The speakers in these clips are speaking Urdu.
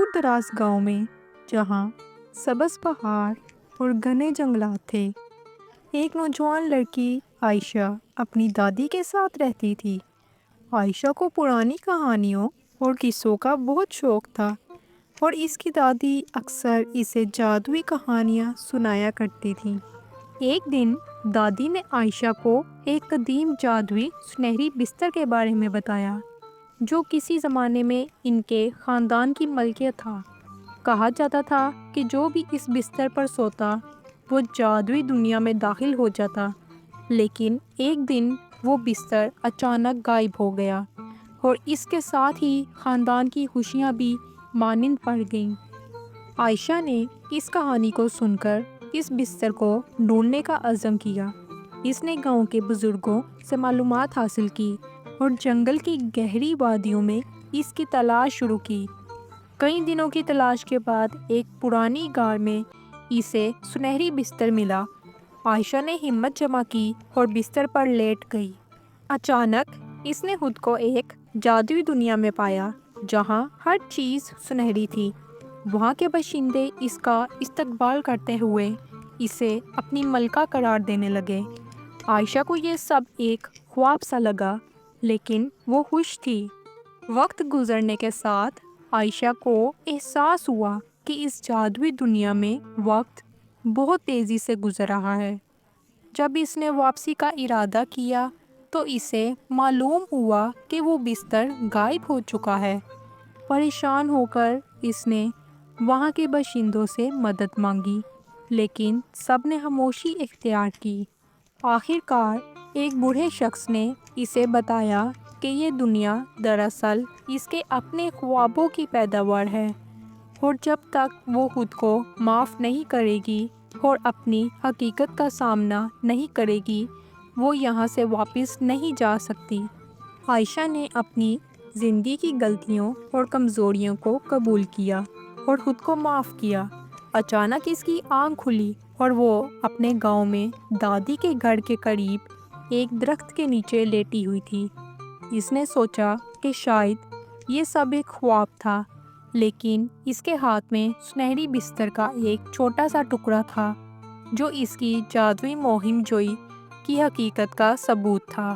دور دراز گاؤں میں جہاں سبز پہاڑ اور گھنے جنگلات تھے، ایک نوجوان لڑکی عائشہ اپنی دادی کے ساتھ رہتی تھی۔ عائشہ کو پرانی کہانیوں اور قصوں کا بہت شوق تھا اور اس کی دادی اکثر اسے جادوئی کہانیاں سنایا کرتی تھیں۔ ایک دن دادی نے عائشہ کو ایک قدیم جادوئی سنہری بستر کے بارے میں بتایا جو کسی زمانے میں ان کے خاندان کی ملکیت تھا۔ کہا جاتا تھا کہ جو بھی اس بستر پر سوتا وہ جادوئی دنیا میں داخل ہو جاتا، لیکن ایک دن وہ بستر اچانک غائب ہو گیا اور اس کے ساتھ ہی خاندان کی خوشیاں بھی مانند پڑ گئیں۔ عائشہ نے اس کہانی کو سن کر اس بستر کو ڈھونڈنے کا عزم کیا۔ اس نے گاؤں کے بزرگوں سے معلومات حاصل کی اور جنگل کی گہری وادیوں میں اس کی تلاش شروع کی۔ کئی دنوں کی تلاش کے بعد ایک پرانی غار میں اسے سنہری بستر ملا۔ عائشہ نے ہمت جمع کی اور بستر پر لیٹ گئی۔ اچانک اس نے خود کو ایک جادوئی دنیا میں پایا جہاں ہر چیز سنہری تھی۔ وہاں کے باشندے اس کا استقبال کرتے ہوئے اسے اپنی ملکہ قرار دینے لگے۔ عائشہ کو یہ سب ایک خواب سا لگا، لیکن وہ خوش تھی۔ وقت گزرنے کے ساتھ عائشہ کو احساس ہوا کہ اس جادوئی دنیا میں وقت بہت تیزی سے گزر رہا ہے۔ جب اس نے واپسی کا ارادہ کیا تو اسے معلوم ہوا کہ وہ بستر غائب ہو چکا ہے۔ پریشان ہو کر اس نے وہاں کے باشندوں سے مدد مانگی، لیکن سب نے خاموشی اختیار کی۔ آخر کار ایک بوڑھے شخص نے اسے بتایا کہ یہ دنیا دراصل اس کے اپنے خوابوں کی پیداوار ہے اور جب تک وہ خود کو معاف نہیں کرے گی اور اپنی حقیقت کا سامنا نہیں کرے گی وہ یہاں سے واپس نہیں جا سکتی۔ عائشہ نے اپنی زندگی کی غلطیوں اور کمزوریوں کو قبول کیا اور خود کو معاف کیا۔ اچانک اس کی آنکھ کھلی اور وہ اپنے گاؤں میں دادی کے گھر کے قریب ایک درخت کے نیچے لیٹی ہوئی تھی۔ اس نے سوچا کہ شاید یہ سب ایک خواب تھا، لیکن اس کے ہاتھ میں سنہری بستر کا ایک چھوٹا سا ٹکڑا تھا جو اس کی جادوئی مہم جوئی کی حقیقت کا ثبوت تھا۔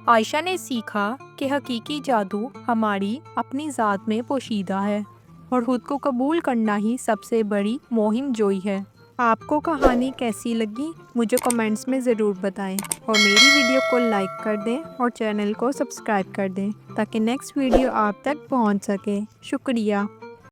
عائشہ نے سیکھا کہ حقیقی جادو ہماری اپنی ذات میں پوشیدہ ہے اور خود کو قبول کرنا ہی سب سے بڑی مہم جوئی ہے۔ آپ کو کہانی کیسی لگی مجھے کمنٹس میں ضرور بتائیں اور میری ویڈیو کو لائک کر دیں اور چینل کو سبسکرائب کر دیں تاکہ نیکسٹ ویڈیو آپ تک پہنچ سکے۔ شکریہ۔